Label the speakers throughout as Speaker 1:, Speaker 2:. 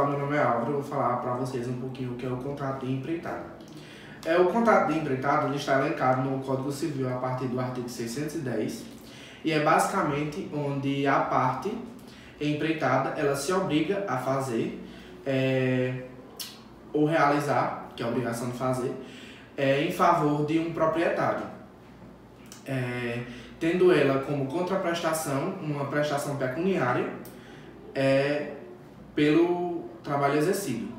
Speaker 1: pessoal, meu nome é Álvaro, eu vou falar para vocês um pouquinho o que é o contrato de empreitada. O contrato de empreitada ele está elencado no Código Civil a partir do artigo 610 e é basicamente onde a parte empreitada ela se obriga a fazer ou realizar, que é a obrigação de fazer, em favor de um proprietário, tendo ela como contraprestação uma prestação pecuniária pelo trabalho exercido.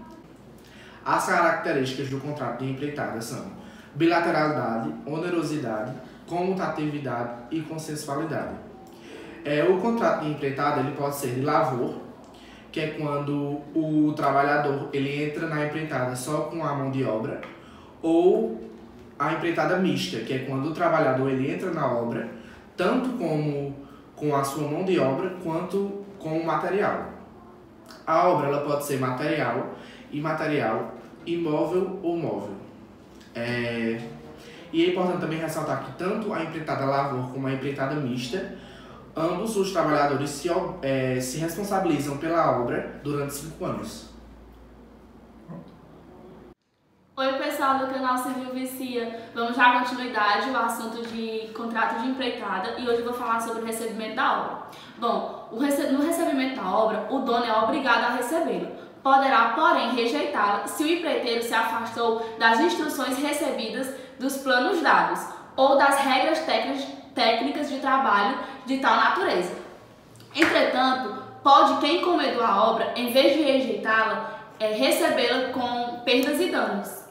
Speaker 1: As características do contrato de empreitada são bilateralidade, onerosidade, comutatividade e consensualidade. O contrato de empreitada ele pode ser de lavor, que é quando o trabalhador ele entra na empreitada só com a mão de obra, ou a empreitada mista, que é quando o trabalhador ele entra na obra tanto com a sua mão de obra quanto com o material. A obra ela pode ser material, imaterial, imóvel ou móvel. E é importante também ressaltar que tanto a empreitada lavor como a empreitada mista, ambos os trabalhadores se responsabilizam pela obra durante 5 anos.
Speaker 2: Oi pessoal do canal Civil Vicia, vamos dar continuidade ao assunto de contrato de empreitada e hoje eu vou falar sobre o recebimento da obra. Bom, no recebimento da obra, o dono é obrigado a recebê-lo. Poderá, porém, rejeitá-la se o empreiteiro se afastou das instruções recebidas dos planos dados ou das regras técnicas de trabalho de tal natureza. Entretanto, pode quem encomendou a obra, em vez de rejeitá-la, recebê-la com perdas e danos.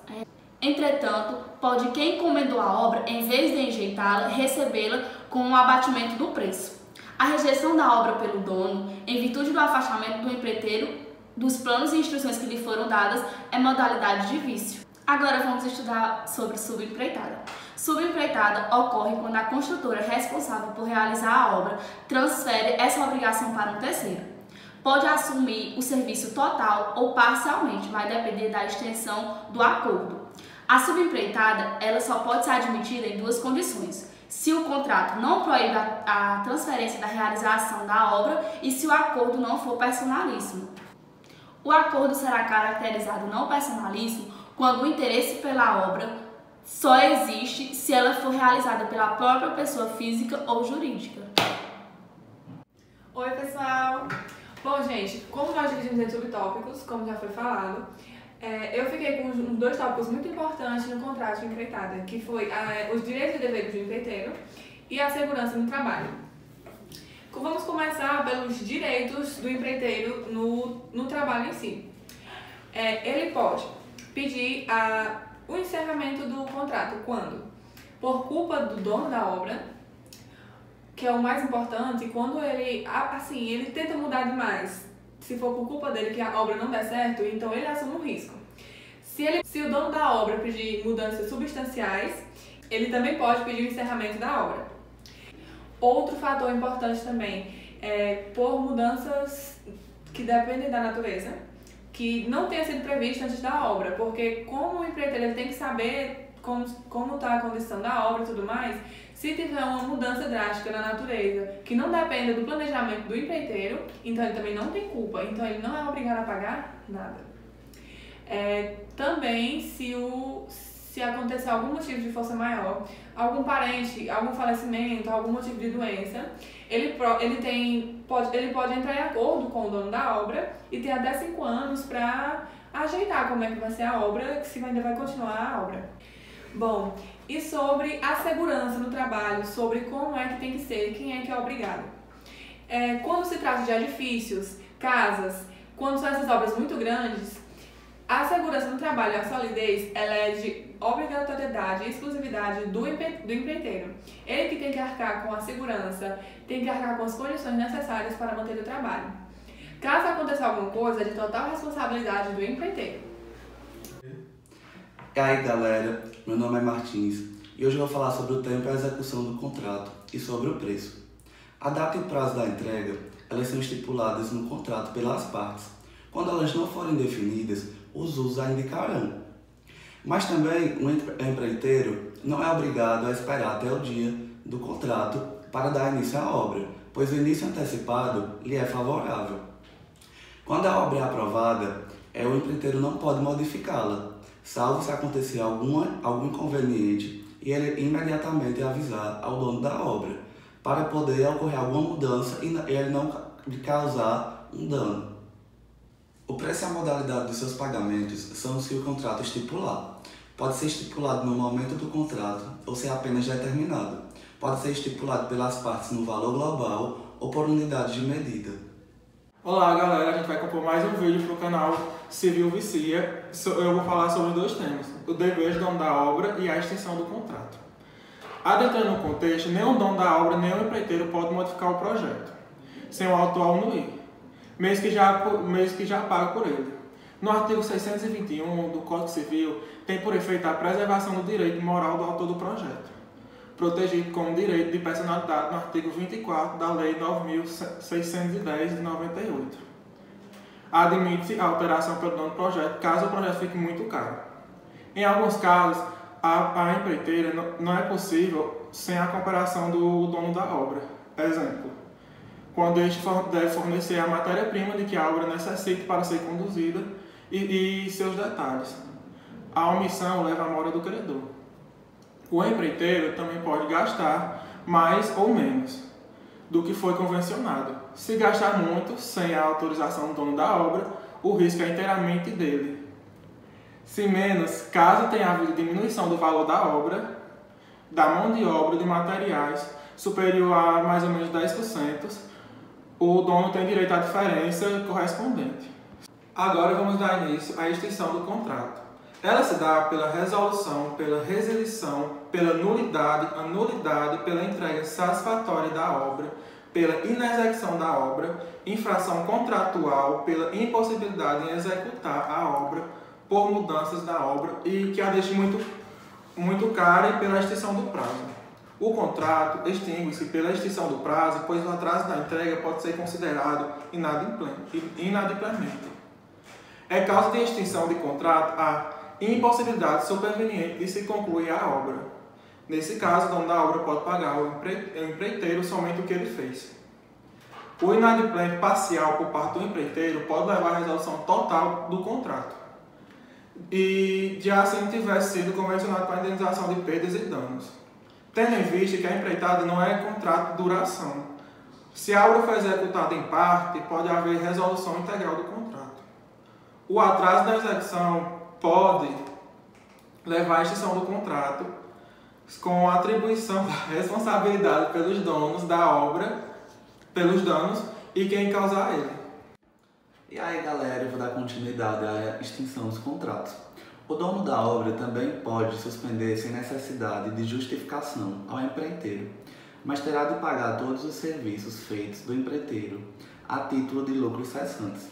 Speaker 2: Entretanto, pode quem encomendou a obra, em vez de rejeitá-la, recebê-la com um abatimento do preço. A rejeição da obra pelo dono, em virtude do afastamento do empreiteiro dos planos e instruções que lhe foram dadas, é modalidade de vício. Agora vamos estudar sobre subempreitada. Subempreitada ocorre quando a construtora responsável por realizar a obra transfere essa obrigação para um terceiro. Pode assumir o serviço total ou parcialmente, vai depender da extensão do acordo. A subempreitada ela só pode ser admitida em 2 condições: se o contrato não proíbe a transferência da realização da obra e se o acordo não for personalíssimo. O acordo será caracterizado não personalíssimo quando o interesse pela obra só existe se ela for realizada pela própria pessoa física ou jurídica.
Speaker 3: Oi pessoal! Bom gente, como nós dividimos em subtópicos, como já foi falado, eu fiquei com 2 tópicos muito importantes no contrato de empreitada, que foi os direitos e deveres do empreiteiro e a segurança no trabalho. Vamos começar pelos direitos do empreiteiro no trabalho em si. Ele pode pedir o encerramento do contrato quando? Por culpa do dono da obra, que é o mais importante, quando ele tenta mudar demais. Se for por culpa dele que a obra não der certo, então ele assume o risco. Se o dono da obra pedir mudanças substanciais, ele também pode pedir o encerramento da obra. Outro fator importante também é por mudanças que dependem da natureza, que não tenha sido prevista antes da obra, porque como o empreiteiro ele tem que saber como está a condição da obra e tudo mais, se tiver uma mudança drástica na natureza, que não dependa do planejamento do empreiteiro, então ele também não tem culpa, então ele não é obrigado a pagar nada. Também se acontecer algum motivo de força maior, algum parente, algum falecimento, algum motivo de doença, ele pode entrar em acordo com o dono da obra e ter até 5 anos para ajeitar como é que vai ser a obra, se ainda vai continuar a obra. Bom, e sobre a segurança no trabalho, sobre como é que tem que ser, quem é que é obrigado. Quando se trata de edifícios, casas, quando são essas obras muito grandes, a segurança no trabalho e a solidez, ela é de obrigatoriedade e exclusividade do empreiteiro. Ele que tem que arcar com a segurança, tem que arcar com as condições necessárias para manter o trabalho. Caso aconteça alguma coisa, é de total responsabilidade do empreiteiro.
Speaker 4: E aí galera, meu nome é Martins e hoje eu vou falar sobre o tempo e a execução do contrato e sobre o preço. A data e o prazo da entrega, elas são estipuladas no contrato pelas partes. Quando elas não forem definidas, os usos a indicarão. Mas também o empreiteiro não é obrigado a esperar até o dia do contrato para dar início à obra, pois o início antecipado lhe é favorável. Quando a obra é aprovada, o empreiteiro não pode modificá-la, salvo se acontecer algum inconveniente e ele imediatamente avisar ao dono da obra, para poder ocorrer alguma mudança e ele não causar um dano. O preço e a modalidade dos seus pagamentos são os que o contrato estipular. Pode ser estipulado no momento do contrato ou ser apenas determinado. Pode ser estipulado pelas partes no valor global ou por unidade de medida.
Speaker 5: Olá galera, a gente vai compor mais um vídeo para o canal Civil Vicia. Eu vou falar sobre dois temas, o dever do dono da obra e a extinção do contrato. Adentrando no contexto, nem o dono da obra nem o empreiteiro pode modificar o projeto, sem o autor anuir, mesmo que já pague por ele. No artigo 621 do Código Civil, tem por efeito a preservação do direito moral do autor do projeto, protegido como direito de personalidade no artigo 24 da Lei 9.610 de 98. Admite-se a alteração pelo dono do projeto, caso o projeto fique muito caro. Em alguns casos, a empreiteira não é possível sem a cooperação do dono da obra. Exemplo, quando este deve fornecer a matéria-prima de que a obra necessita para ser conduzida e seus detalhes. A omissão leva à mora do credor. O empreiteiro também pode gastar mais ou menos do que foi convencionado. Se gastar muito, sem a autorização do dono da obra, o risco é inteiramente dele. Se menos, caso tenha havido diminuição do valor da obra, da mão de obra e de materiais superior a mais ou menos 10%, o dono tem direito à diferença correspondente. Agora vamos dar início à extinção do contrato. Ela se dá pela resolução, pela resilição, pela nulidade, anulidade, pela entrega satisfatória da obra, pela inexecução da obra, infração contratual, pela impossibilidade em executar a obra, por mudanças da obra e que a deixe muito cara e pela extinção do prazo. O contrato extingue-se pela extinção do prazo, pois o atraso da entrega pode ser considerado inadimplemento. É causa de extinção de contrato a impossibilidade superveniente de se concluir a obra. Nesse caso, o dono da obra pode pagar ao empreiteiro somente o que ele fez. O inadimplemento parcial por parte do empreiteiro pode levar à resolução total do contrato, e já se tivesse sido convencionado com a indenização de perdas e danos. Tendo em vista que a empreitada não é contrato de duração. Se a obra for executada em parte, pode haver resolução integral do contrato. O atraso da execução pode levar à extinção do contrato, com a atribuição da responsabilidade pelos donos da obra, pelos danos e quem causar ele.
Speaker 4: E aí galera, eu vou dar continuidade à extinção dos contratos. O dono da obra também pode suspender sem necessidade de justificação ao empreiteiro, mas terá de pagar todos os serviços feitos do empreiteiro a título de lucros cessantes.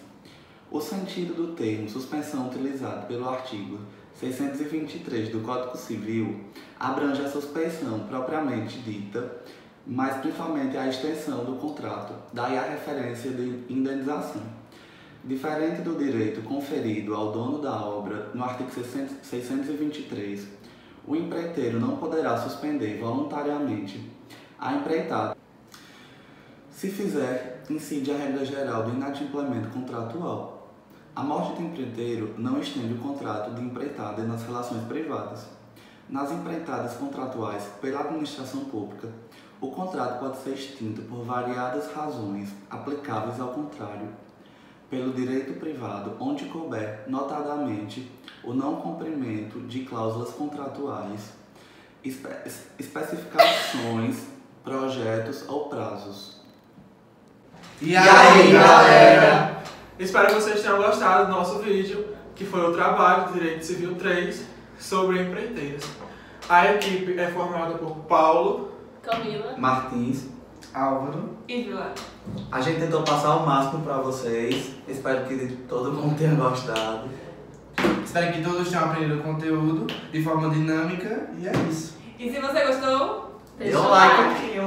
Speaker 4: O sentido do termo suspensão utilizado pelo artigo 623 do Código Civil abrange a suspensão propriamente dita, mas principalmente a extensão do contrato, daí a referência de indenização. Diferente do direito conferido ao dono da obra no artigo 623, o empreiteiro não poderá suspender voluntariamente a empreitada. Se fizer, incide a regra geral do inadimplemento contratual. A morte do empreiteiro não estende o contrato de empreitada nas relações privadas. Nas empreitadas contratuais pela administração pública, o contrato pode ser extinto por variadas razões aplicáveis ao contrário, pelo direito privado, onde couber, notadamente, o não cumprimento de cláusulas contratuais, especificações, projetos ou prazos.
Speaker 1: E aí, galera?
Speaker 5: Espero que vocês tenham gostado do nosso vídeo, que foi o trabalho de Direito Civil 3 sobre empreiteiras. A equipe é formada por Paulo,
Speaker 2: Camila,
Speaker 4: Martins,
Speaker 1: Álvaro
Speaker 3: E Vila.
Speaker 4: a gente tentou passar o máximo para vocês. Espero que todo mundo tenha gostado.
Speaker 1: Espero que todos tenham aprendido o conteúdo de forma dinâmica e é isso.
Speaker 3: E se você gostou,
Speaker 2: deixa
Speaker 4: Dê
Speaker 2: o
Speaker 4: um like aqui.